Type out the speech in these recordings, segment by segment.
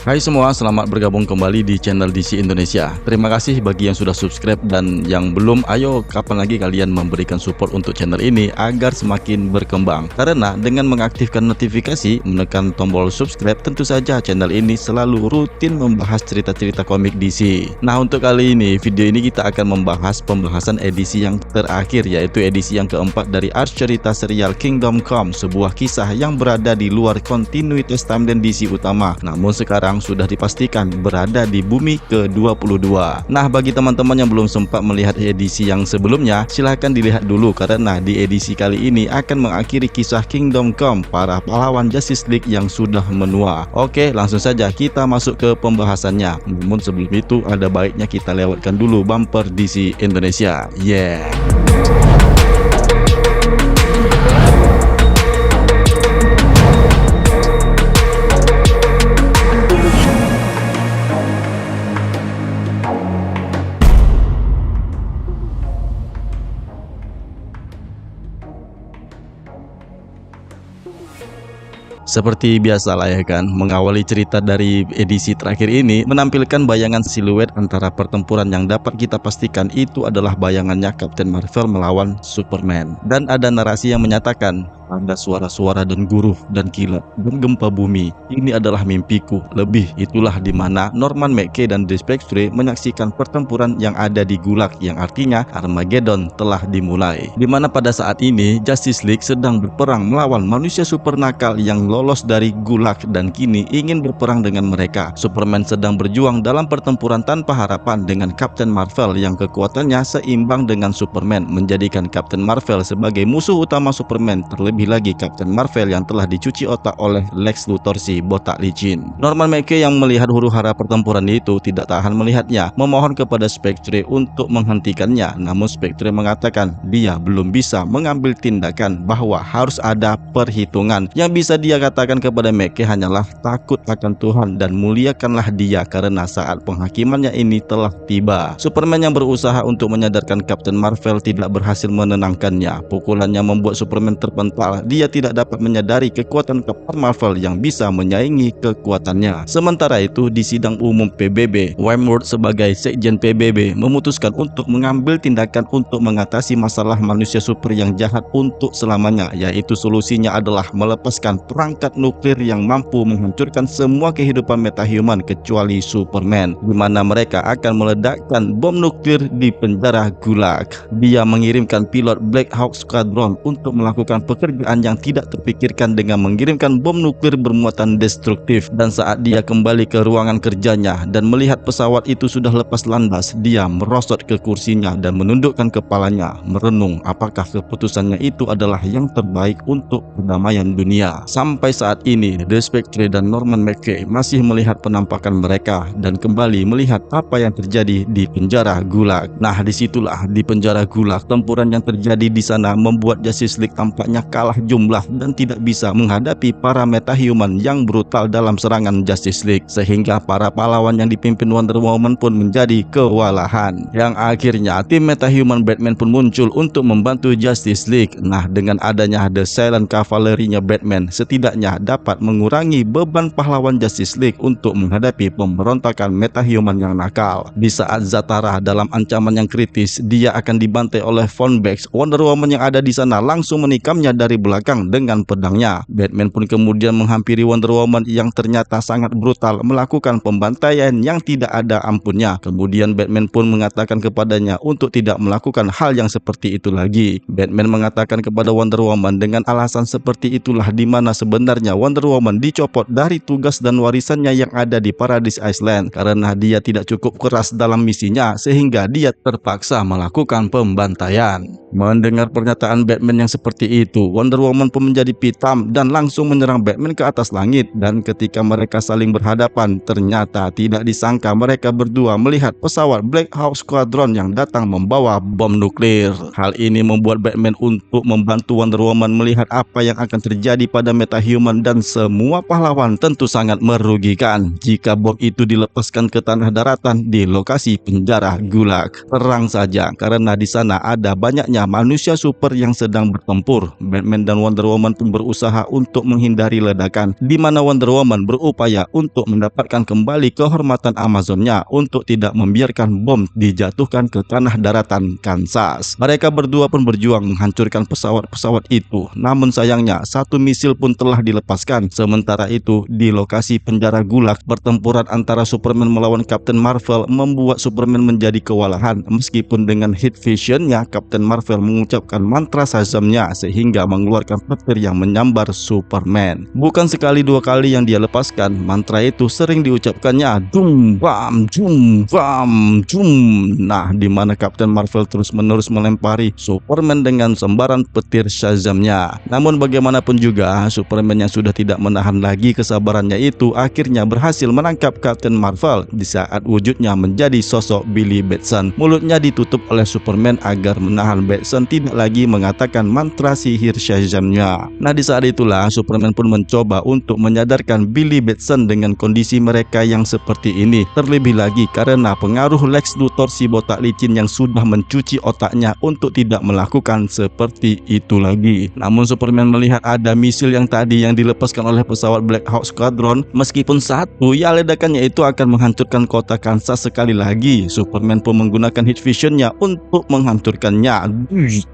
Hai semua, selamat bergabung kembali di channel DC Indonesia. Terima kasih bagi yang sudah subscribe dan yang belum, ayo kapan lagi kalian memberikan support untuk channel ini agar semakin berkembang. Karena dengan mengaktifkan notifikasi, menekan tombol subscribe, tentu saja channel ini selalu rutin membahas cerita-cerita komik DC. Nah, untuk kali ini, video ini kita akan membahas pembahasan edisi yang terakhir, yaitu edisi yang keempat dari arc cerita serial Kingdom Come, sebuah kisah yang berada di luar kontinuitas timeline DC utama. Namun sekarang sudah dipastikan berada di bumi ke-22. Nah, bagi teman-teman yang belum sempat melihat edisi yang sebelumnya, silahkan dilihat dulu karena di edisi kali ini akan mengakhiri kisah Kingdom Come, para pahlawan Justice League yang sudah menua. Oke, langsung saja kita masuk ke pembahasannya. Namun sebelum itu ada baiknya kita lewatkan dulu bumper DC Indonesia. Yeah. Seperti biasalah ya kan, mengawali cerita dari edisi terakhir ini menampilkan bayangan siluet antara pertempuran yang dapat kita pastikan itu adalah bayangannya Captain Marvel melawan Superman. Dan ada narasi yang menyatakan ada suara-suara dan guruh dan kilat dan gempa bumi. Ini adalah mimpiku. Lebih itulah di mana Norman McKay dan The Spectre menyaksikan pertempuran yang ada di Gulag, yang artinya Armageddon telah dimulai. Di mana pada saat ini Justice League sedang berperang melawan manusia super nakal yang lolos dari Gulag dan kini ingin berperang dengan mereka. Superman sedang berjuang dalam pertempuran tanpa harapan dengan Captain Marvel yang kekuatannya seimbang dengan Superman, menjadikan Captain Marvel sebagai musuh utama Superman. Terlebih lagi Captain Marvel yang telah dicuci otak oleh Lex Luthor si botak licin. Norman McKay yang melihat huru-hara pertempuran itu tidak tahan melihatnya, memohon kepada Spectre untuk menghentikannya. Namun Spectre mengatakan dia belum bisa mengambil tindakan, bahwa harus ada perhitungan. Yang bisa dia katakan kepada McKay hanyalah takut akan Tuhan dan muliakanlah dia, karena saat penghakimannya ini telah tiba. Superman yang berusaha untuk menyadarkan Captain Marvel tidak berhasil menenangkannya. Pukulannya membuat Superman terpental. Dia tidak dapat menyadari kekuatan Captain Marvel yang bisa menyaingi kekuatannya. Sementara itu di sidang umum PBB, Wentworth sebagai sekjen PBB memutuskan untuk mengambil tindakan untuk mengatasi masalah manusia super yang jahat untuk selamanya, yaitu solusinya adalah melepaskan perangkat nuklir yang mampu menghancurkan semua kehidupan metahuman kecuali Superman, di mana mereka akan meledakkan bom nuklir di penjara Gulag. Dia mengirimkan pilot Black Hawk Squadron untuk melakukan pekerjaan yang tidak terpikirkan dengan mengirimkan bom nuklir bermuatan destruktif. Dan saat dia kembali ke ruangan kerjanya dan melihat pesawat itu sudah lepas landas, dia merosot ke kursinya dan menundukkan kepalanya, merenung apakah keputusannya itu adalah yang terbaik untuk perdamaian dunia. Sampai saat ini The Spectre dan Norman McKay masih melihat penampakan mereka dan kembali melihat apa yang terjadi di penjara Gulag. Nah, disitulah di penjara Gulag, tempuran yang terjadi di sana membuat Justice League tampaknya kalah jumlah dan tidak bisa menghadapi para metahuman yang brutal dalam serangan Justice League, sehingga para pahlawan yang dipimpin Wonder Woman pun menjadi kewalahan. Yang akhirnya tim metahuman Batman pun muncul untuk membantu Justice League. Nah, dengan adanya The Silent Cavalry-nya Batman setidaknya dapat mengurangi beban pahlawan Justice League untuk menghadapi pemberontakan metahuman yang nakal. Di saat Zatara dalam ancaman yang kritis, dia akan dibantai oleh Von Bex. Wonder Woman yang ada di sana langsung menikamnya dari belakang dengan pedangnya. Batman pun kemudian menghampiri Wonder Woman yang ternyata sangat brutal, melakukan pembantaian yang tidak ada ampunnya. Kemudian Batman pun mengatakan kepadanya untuk tidak melakukan hal yang seperti itu lagi. Batman mengatakan kepada Wonder Woman dengan alasan seperti itulah di mana sebenarnya Wonder Woman dicopot dari tugas dan warisannya yang ada di Paradise Island karena dia tidak cukup keras dalam misinya, sehingga dia terpaksa melakukan pembantaian. Mendengar pernyataan Batman yang seperti itu, Wonder Woman pun menjadi pitam dan langsung menyerang Batman ke atas langit. Dan ketika mereka saling berhadapan, ternyata tidak disangka mereka berdua melihat pesawat Black Hawk Squadron yang datang membawa bom nuklir. Hal ini membuat Batman untuk membantu Wonder Woman melihat apa yang akan terjadi pada metahuman, dan semua pahlawan tentu sangat merugikan jika bom itu dilepaskan ke tanah daratan di lokasi penjara Gulag. Terang saja karena di sana ada banyaknya manusia super yang sedang bertempur. Batman Superman dan Wonder Woman pun berusaha untuk menghindari ledakan, di mana Wonder Woman berupaya untuk mendapatkan kembali kehormatan Amazonnya untuk tidak membiarkan bom dijatuhkan ke tanah daratan Kansas. Mereka berdua pun berjuang menghancurkan pesawat-pesawat itu, namun sayangnya satu misil pun telah dilepaskan. Sementara itu di lokasi penjara Gulag, pertempuran antara Superman melawan Captain Marvel membuat Superman menjadi kewalahan. Meskipun dengan heat visionnya, Captain Marvel mengucapkan mantra Shazamnya sehingga mengeluarkan petir yang menyambar Superman. Bukan sekali dua kali yang dia lepaskan, mantra itu sering diucapkannya dum bam jum bam jum. Nah, di mana Captain Marvel terus-menerus melempari Superman dengan sembaran petir Shazamnya. Namun bagaimanapun juga, Superman yang sudah tidak menahan lagi kesabarannya itu akhirnya berhasil menangkap Captain Marvel di saat wujudnya menjadi sosok Billy Batson. Mulutnya ditutup oleh Superman agar menahan Batson tidak lagi mengatakan mantra sihir Shazamnya. Nah, di saat itulah Superman pun mencoba untuk menyadarkan Billy Batson dengan kondisi mereka yang seperti ini. Terlebih lagi karena pengaruh Lex Luthor si botak licin yang sudah mencuci otaknya untuk tidak melakukan seperti itu lagi. Namun Superman melihat ada misil yang tadi yang dilepaskan oleh pesawat Black Hawk Squadron. Meskipun satu, ya ledakannya itu akan menghancurkan kota Kansas sekali lagi. Superman pun menggunakan heat visionnya untuk menghancurkannya.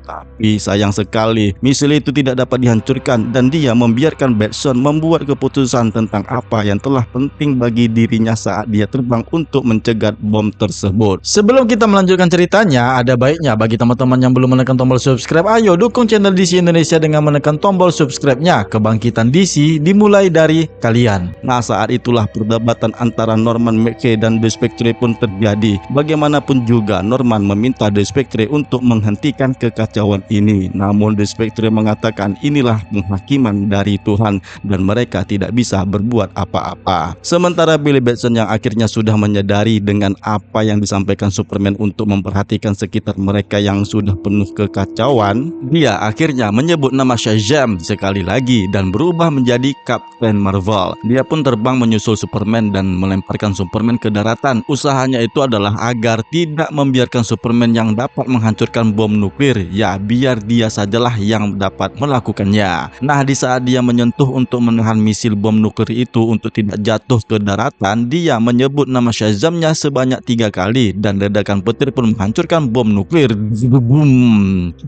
Tapi sayang sekali, misil itu tidak dapat dihancurkan dan dia membiarkan Batson membuat keputusan tentang apa yang telah penting bagi dirinya saat dia terbang untuk mencegat bom tersebut. Sebelum kita melanjutkan ceritanya, ada baiknya bagi teman-teman yang belum menekan tombol subscribe, ayo dukung channel DC Indonesia dengan menekan tombol subscribe-nya. Kebangkitan DC dimulai dari kalian. Nah, saat itulah perdebatan antara Norman McKay dan The Spectre pun terjadi. Bagaimanapun juga Norman meminta The Spectre untuk menghentikan kekacauan ini. Namun The Spectre mengatakan inilah penghakiman dari Tuhan dan mereka tidak bisa berbuat apa-apa. Sementara Billy Batson yang akhirnya sudah menyadari dengan apa yang disampaikan Superman untuk memperhatikan sekitar mereka yang sudah penuh kekacauan, dia akhirnya menyebut nama Shazam sekali lagi dan berubah menjadi Captain Marvel. Dia pun terbang menyusul Superman dan melemparkan Superman ke daratan. Usahanya itu adalah agar tidak membiarkan Superman yang dapat menghancurkan bom nuklir, ya biar dia sajalah yang dapat melakukannya. Nah, di saat dia menyentuh untuk menahan misil bom nuklir itu untuk tidak jatuh ke daratan, dia menyebut nama Shazamnya sebanyak 3 kali dan ledakan petir pun menghancurkan bom nuklir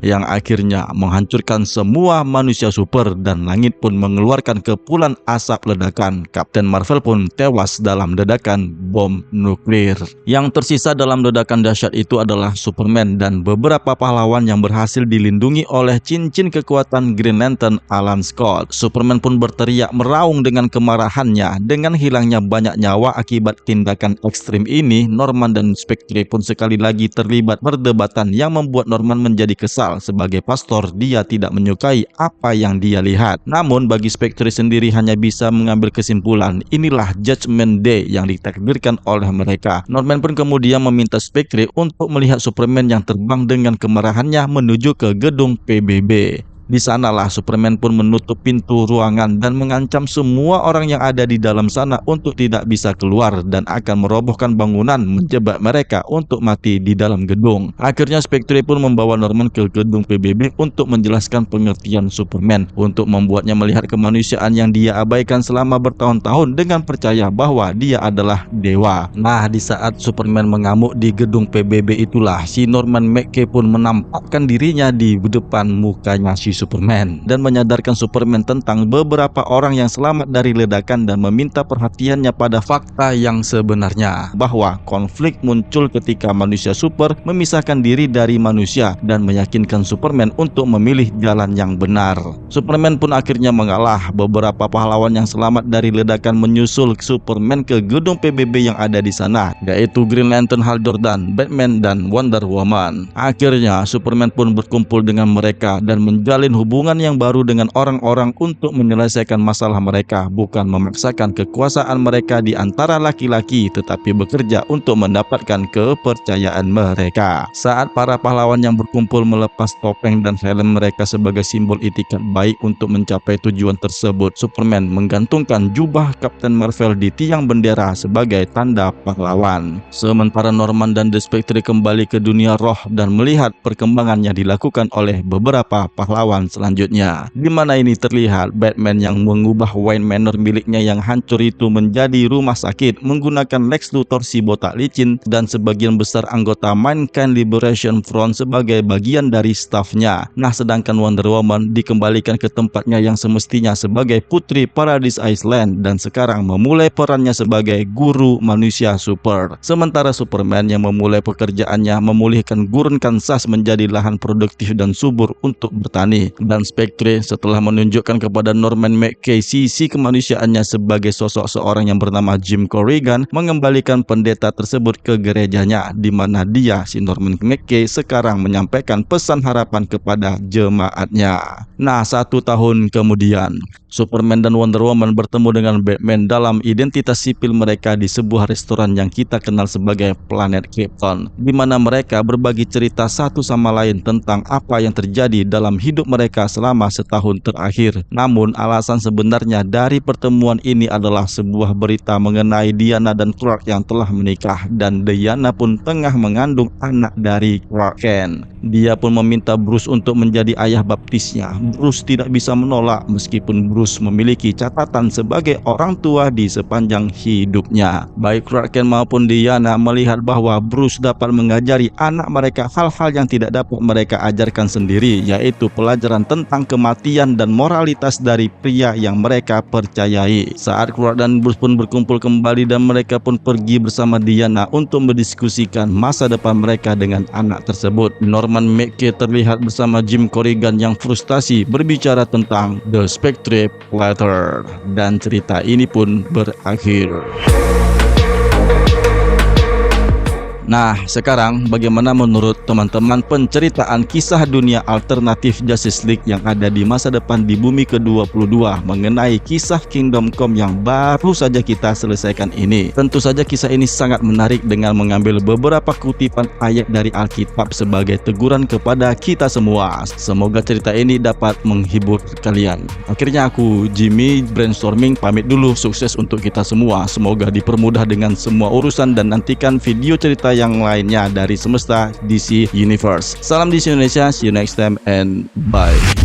yang akhirnya menghancurkan semua manusia super dan langit pun mengeluarkan kepulan asap ledakan. Captain Marvel pun tewas dalam ledakan bom nuklir. Yang tersisa dalam ledakan dahsyat itu adalah Superman dan beberapa pahlawan yang berhasil dilindungi oleh cincin kekuatan Green Lantern Alan Scott. Superman pun berteriak meraung dengan kemarahannya. Dengan hilangnya banyak nyawa akibat tindakan ekstrim ini, Norman dan Spectre pun sekali lagi terlibat perdebatan yang membuat Norman menjadi kesal. Sebagai pastor, dia tidak menyukai apa yang dia lihat. Namun bagi Spectre sendiri hanya bisa mengambil kesimpulan, inilah Judgment Day yang ditakdirkan oleh mereka. Norman pun kemudian meminta Spectre untuk melihat Superman yang terbang dengan kemarahannya menuju ke gedung PBB. Di sanalah Superman pun menutup pintu ruangan dan mengancam semua orang yang ada di dalam sana untuk tidak bisa keluar dan akan merobohkan bangunan menjebak mereka untuk mati di dalam gedung. Akhirnya Spectre pun membawa Norman ke gedung PBB untuk menjelaskan pengertian Superman, untuk membuatnya melihat kemanusiaan yang dia abaikan selama bertahun-tahun dengan percaya bahwa dia adalah dewa. Nah, di saat Superman mengamuk di gedung PBB itulah si Norman McKay pun menampakkan dirinya di depan mukanya si Superman dan menyadarkan Superman tentang beberapa orang yang selamat dari ledakan dan meminta perhatiannya pada fakta yang sebenarnya, bahwa konflik muncul ketika manusia super memisahkan diri dari manusia dan meyakinkan Superman untuk memilih jalan yang benar. Superman pun akhirnya mengalah. Beberapa pahlawan yang selamat dari ledakan menyusul Superman ke gedung PBB yang ada di sana, yaitu Green Lantern Hal Jordan, Batman, dan Wonder Woman. Akhirnya Superman pun berkumpul dengan mereka dan menjalin hubungan yang baru dengan orang-orang untuk menyelesaikan masalah mereka, bukan memaksakan kekuasaan mereka di antara laki-laki, tetapi bekerja untuk mendapatkan kepercayaan mereka. Saat para pahlawan yang berkumpul melepas topeng dan helm mereka sebagai simbol itikat baik untuk mencapai tujuan tersebut, Superman menggantungkan jubah Captain Marvel di tiang bendera sebagai tanda pahlawan. Sementara Norman dan The Spectre kembali ke dunia roh dan melihat perkembangan yang dilakukan oleh beberapa pahlawan kehidupan selanjutnya. Di mana ini terlihat Batman yang mengubah Wayne Manor miliknya yang hancur itu menjadi rumah sakit menggunakan Lex Luthor si botak licin dan sebagian besar anggota Mankind Liberation Front sebagai bagian dari stafnya. Nah, sedangkan Wonder Woman dikembalikan ke tempatnya yang semestinya sebagai putri Paradise Island dan sekarang memulai perannya sebagai guru manusia super. Sementara Superman yang memulai pekerjaannya memulihkan gurun Kansas menjadi lahan produktif dan subur untuk bertani. Dan Spectre setelah menunjukkan kepada Norman McKay sisi kemanusiaannya sebagai sosok seorang yang bernama Jim Corrigan, mengembalikan pendeta tersebut ke gerejanya, di mana dia, si Norman McKay, sekarang menyampaikan pesan harapan kepada jemaatnya. Nah, 1 tahun kemudian, Superman dan Wonder Woman bertemu dengan Batman dalam identitas sipil mereka di sebuah restoran yang kita kenal sebagai planet Krypton, di mana mereka berbagi cerita satu sama lain tentang apa yang terjadi dalam hidup mereka selama setahun terakhir. Namun alasan sebenarnya dari pertemuan ini adalah sebuah berita mengenai Diana dan Clark yang telah menikah, dan Diana pun tengah mengandung anak dari Clark Kent. Dia pun meminta Bruce untuk menjadi ayah baptisnya. Bruce tidak bisa menolak meskipun Bruce memiliki catatan sebagai orang tua di sepanjang hidupnya. Baik Clark Kent maupun Diana melihat bahwa Bruce dapat mengajari anak mereka hal-hal yang tidak dapat mereka ajarkan sendiri, yaitu pelajaran tentang kematian dan moralitas dari pria yang mereka percayai. Saat Clark dan Bruce pun berkumpul kembali dan mereka pun pergi bersama Diana untuk mendiskusikan masa depan mereka dengan anak tersebut, Norman McKay terlihat bersama Jim Corrigan yang frustasi berbicara tentang The Spectre Letter, dan cerita ini pun berakhir. Nah, sekarang bagaimana menurut teman-teman penceritaan kisah dunia alternatif Justice League yang ada di masa depan di bumi ke-22 mengenai kisah Kingdom Come yang baru saja kita selesaikan ini? Tentu saja kisah ini sangat menarik dengan mengambil beberapa kutipan ayat dari Alkitab sebagai teguran kepada kita semua. Semoga cerita ini dapat menghibur kalian. Akhirnya aku, Jimmy Brainstorming, pamit dulu. Sukses untuk kita semua. Semoga dipermudah dengan semua urusan dan nantikan video cerita yang lainnya dari semesta DC Universe. Salam DC Indonesia, see you next time and bye.